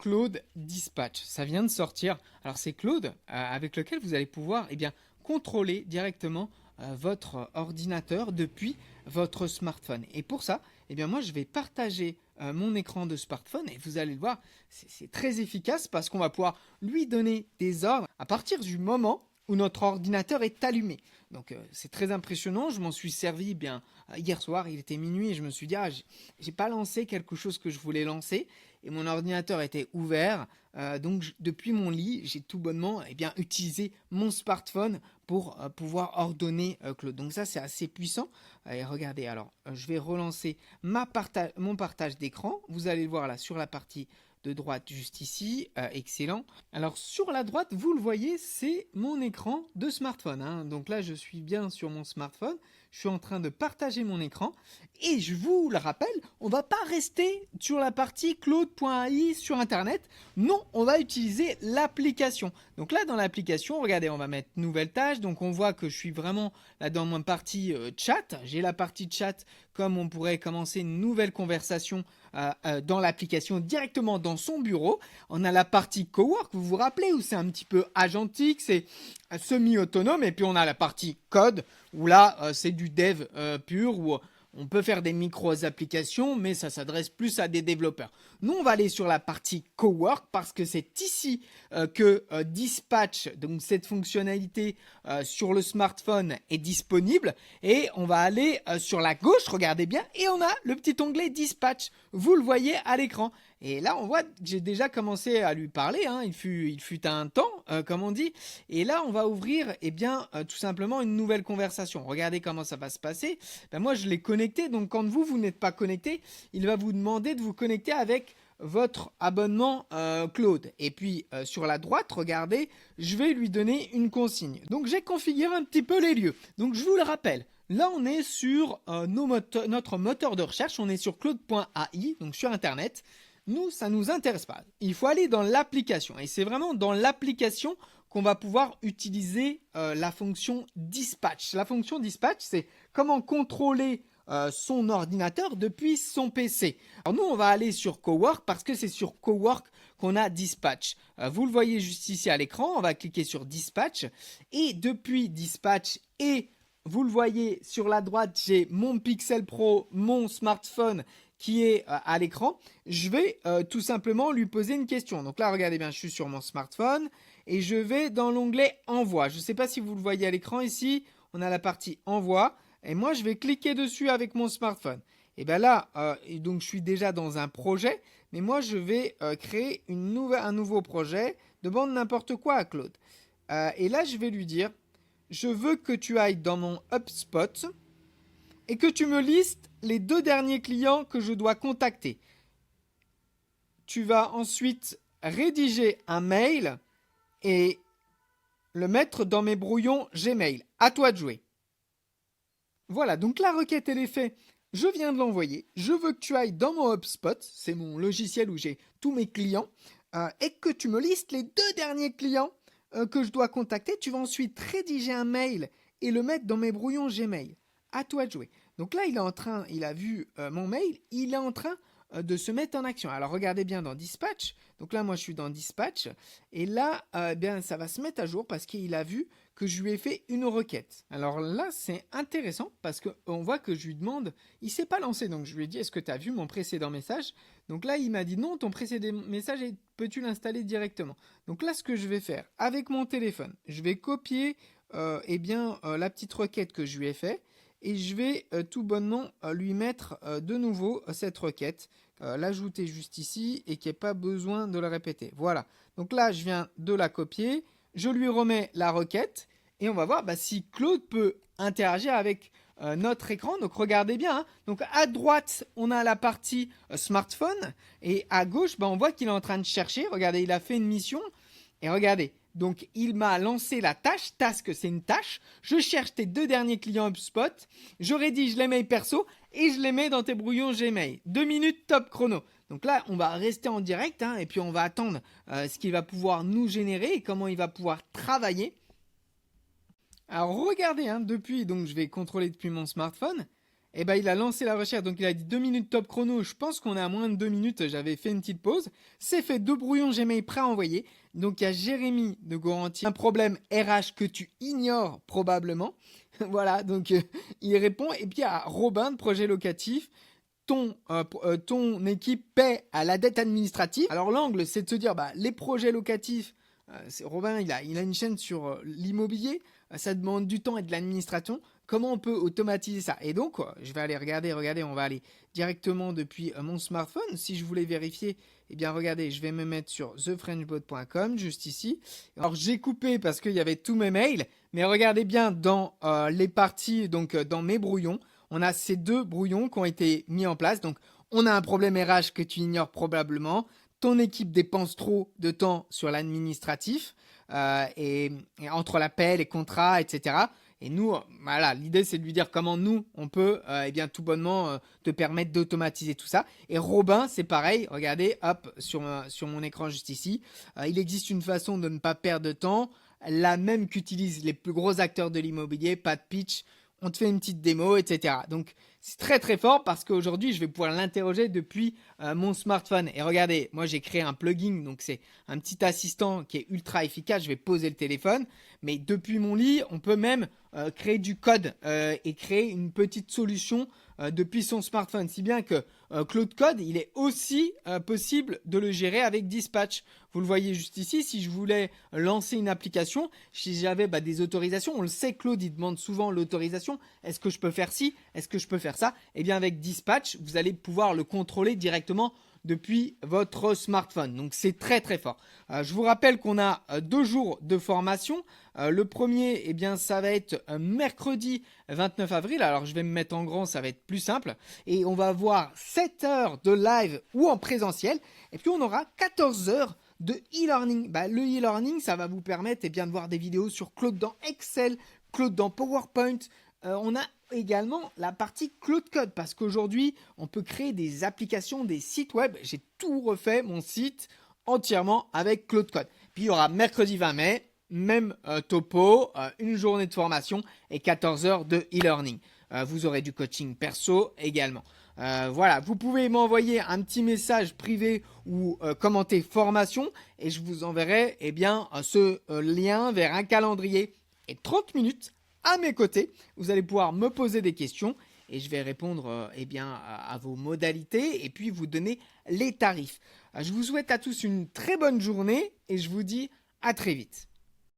Claude Dispatch. Ça vient de sortir. Alors c'est Claude avec lequel vous allez pouvoir contrôler directement votre ordinateur depuis votre smartphone. Et pour ça, moi je vais partager mon écran de smartphone et vous allez le voir, c'est très efficace parce qu'on va pouvoir lui donner des ordres à partir du moment où notre ordinateur est allumé. Donc c'est très impressionnant, je m'en suis servi hier soir, il était minuit et je me suis dit j'ai pas lancé quelque chose que je voulais lancer et mon ordinateur était ouvert. Donc depuis mon lit, j'ai tout bonnement utilisé mon smartphone pour pouvoir ordonner Claude. Donc ça c'est assez puissant. Allez, regardez, alors je vais relancer mon partage d'écran. Vous allez le voir là sur la partie de droite juste ici, excellent. Alors sur la droite, vous le voyez, c'est mon écran de smartphone. Donc là, je suis bien sur mon smartphone. Je suis en train de partager mon écran. Et je vous le rappelle, on ne va pas rester sur la partie claude.ai sur Internet. Non, on va utiliser l'application. Donc là, dans l'application, regardez, on va mettre nouvelle tâche. Donc on voit que je suis vraiment là dans ma partie chat. J'ai la partie chat comme on pourrait commencer une nouvelle conversation dans l'application directement dans son bureau. On a la partie cowork, vous vous rappelez, où c'est un petit peu agentique, c'est semi-autonome. Et puis on a la partie code, où là c'est du dev pur, où on peut faire des micro-applications, mais ça s'adresse plus à des développeurs. Nous, on va aller sur la partie cowork parce que c'est ici que Dispatch, donc cette fonctionnalité sur le smartphone est disponible. Et on va aller sur la gauche, regardez bien, et on a le petit onglet Dispatch. Vous le voyez à l'écran. Et là, on voit que j'ai déjà commencé à lui parler. Il fut un temps, comme on dit. Et là, on va ouvrir, tout simplement une nouvelle conversation. Regardez comment ça va se passer. Moi, je l'ai connecté. Donc, quand vous n'êtes pas connecté, il va vous demander de vous connecter avec votre abonnement Claude. Et puis, sur la droite, regardez, je vais lui donner une consigne. Donc, j'ai configuré un petit peu les lieux. Donc, je vous le rappelle. Là, on est sur notre moteur de recherche. On est sur claude.ai, donc sur Internet. Nous, ça ne nous intéresse pas. Il faut aller dans l'application. Et c'est vraiment dans l'application qu'on va pouvoir utiliser la fonction dispatch. La fonction dispatch, c'est comment contrôler son ordinateur depuis son PC. Alors nous, on va aller sur Cowork parce que c'est sur Cowork qu'on a dispatch. Vous le voyez juste ici à l'écran. On va cliquer sur dispatch. Et depuis dispatch et vous le voyez sur la droite, j'ai mon Pixel Pro, mon smartphone qui est à l'écran. Je vais tout simplement lui poser une question. Donc là, regardez bien, je suis sur mon smartphone et je vais dans l'onglet Envoi. Je ne sais pas si vous le voyez à l'écran ici. On a la partie Envoi et moi, je vais cliquer dessus avec mon smartphone. Et bien là, donc je suis déjà dans un projet, mais moi, je vais créer un nouveau projet. Demande n'importe quoi à Claude. Et là, je vais lui dire, je veux que tu ailles dans mon HubSpot et que tu me listes les 2 derniers clients que je dois contacter. Tu vas ensuite rédiger un mail et le mettre dans mes brouillons Gmail. À toi de jouer. Voilà, donc la requête elle est faite. Je viens de l'envoyer. Je veux que tu ailles dans mon HubSpot, c'est mon logiciel où j'ai tous mes clients, et que tu me listes les 2 derniers clients que je dois contacter. Tu vas ensuite rédiger un mail et le mettre dans mes brouillons Gmail. À toi de jouer. Donc là, il a vu mon mail, il est en train de se mettre en action. Alors regardez bien dans Dispatch. Donc là, moi, je suis dans Dispatch. Et là, ça va se mettre à jour parce qu'il a vu que je lui ai fait une requête. Alors là, c'est intéressant parce qu'on voit que je lui demande, il ne s'est pas lancé. Donc je lui ai dit, est-ce que tu as vu mon précédent message? Donc là, il m'a dit, non, ton précédent message, peux-tu l'installer directement? Donc là, ce que je vais faire, avec mon téléphone, je vais copier la petite requête que je lui ai faite. Et je vais tout bonnement lui mettre de nouveau cette requête, l'ajouter juste ici et qu'il n'y ait pas besoin de la répéter. Voilà. Donc là, je viens de la copier. Je lui remets la requête et on va voir si Claude peut interagir avec notre écran. Donc regardez bien. Donc à droite, on a la partie smartphone et à gauche, on voit qu'il est en train de chercher. Regardez, il a fait une mission et regardez. Donc, il m'a lancé la tâche. Task, c'est une tâche. Je cherche tes 2 derniers clients HubSpot. Je rédige les mails perso et je les mets dans tes brouillons Gmail. 2 minutes top chrono. Donc là, on va rester en direct et puis on va attendre ce qu'il va pouvoir nous générer et comment il va pouvoir travailler. Alors, regardez, donc je vais contrôler depuis mon smartphone. Et ben il a lancé la recherche, donc il a dit 2 minutes top chrono. Je pense qu'on est à moins de 2 minutes, j'avais fait une petite pause. C'est fait, 2 brouillons Gmail prêts à envoyer. Donc il y a Jérémy de Goranty, un problème RH que tu ignores probablement. Voilà, donc il répond. Et puis il y a Robin de Projet Locatif. Ton équipe paie à la dette administrative. Alors l'angle, c'est de se dire, les projets locatifs, Robin, il a une chaîne sur l'immobilier, ça demande du temps et de l'administration. Comment on peut automatiser ça? Et donc, je vais aller regardez, on va aller directement depuis mon smartphone. Si je voulais vérifier, eh bien regardez, je vais me mettre sur thefrenchbot.com, juste ici. Alors j'ai coupé parce qu'il y avait tous mes mails, mais regardez bien dans les parties, donc dans mes brouillons, on a ces 2 brouillons qui ont été mis en place. Donc, on a un problème RH que tu ignores probablement. Ton équipe dépense trop de temps sur l'administratif et entre l'appel, les contrats, etc. Et nous, voilà, l'idée c'est de lui dire comment nous, on peut tout bonnement te permettre d'automatiser tout ça. Et Robin, c'est pareil. Regardez, hop, sur mon écran juste ici. Il existe une façon de ne pas perdre de temps, la même qu'utilisent les plus gros acteurs de l'immobilier, pas de pitch. On te fait une petite démo, etc. Donc, c'est très très fort parce qu'aujourd'hui, je vais pouvoir l'interroger depuis mon smartphone. Et regardez, moi j'ai créé un plugin, donc c'est un petit assistant qui est ultra efficace. Je vais poser le téléphone, mais depuis mon lit, on peut même créer du code et créer une petite solution depuis son smartphone. Si bien que Claude Code, il est aussi possible de le gérer avec Dispatch. Vous le voyez juste ici, si je voulais lancer une application, si j'avais des autorisations, on le sait, Claude, il demande souvent l'autorisation. Est-ce que je peux faire ci? Est-ce que je peux faire ça? Eh bien, avec Dispatch, vous allez pouvoir le contrôler directement depuis votre smartphone. Donc, c'est très, très fort. Je vous rappelle qu'on a 2 jours de formation. Le premier, eh bien, ça va être mercredi 29 avril. Alors, je vais me mettre en grand, ça va être plus simple. Et on va avoir 7 heures de live ou en présentiel. Et puis, on aura 14 heures de e-learning. Le e-learning, ça va vous permettre de voir des vidéos sur Claude dans Excel, Claude dans PowerPoint. On a également la partie Claude Code parce qu'aujourd'hui, on peut créer des applications, des sites web. J'ai tout refait, mon site, entièrement avec Claude Code. Puis, il y aura mercredi 20 mai, même topo, une journée de formation et 14 heures de e-learning. Vous aurez du coaching perso également. Voilà, vous pouvez m'envoyer un petit message privé ou commenter formation et je vous enverrai ce lien vers un calendrier et 30 minutes à mes côtés. Vous allez pouvoir me poser des questions et je vais répondre à vos modalités et puis vous donner les tarifs. Je vous souhaite à tous une très bonne journée et je vous dis à très vite.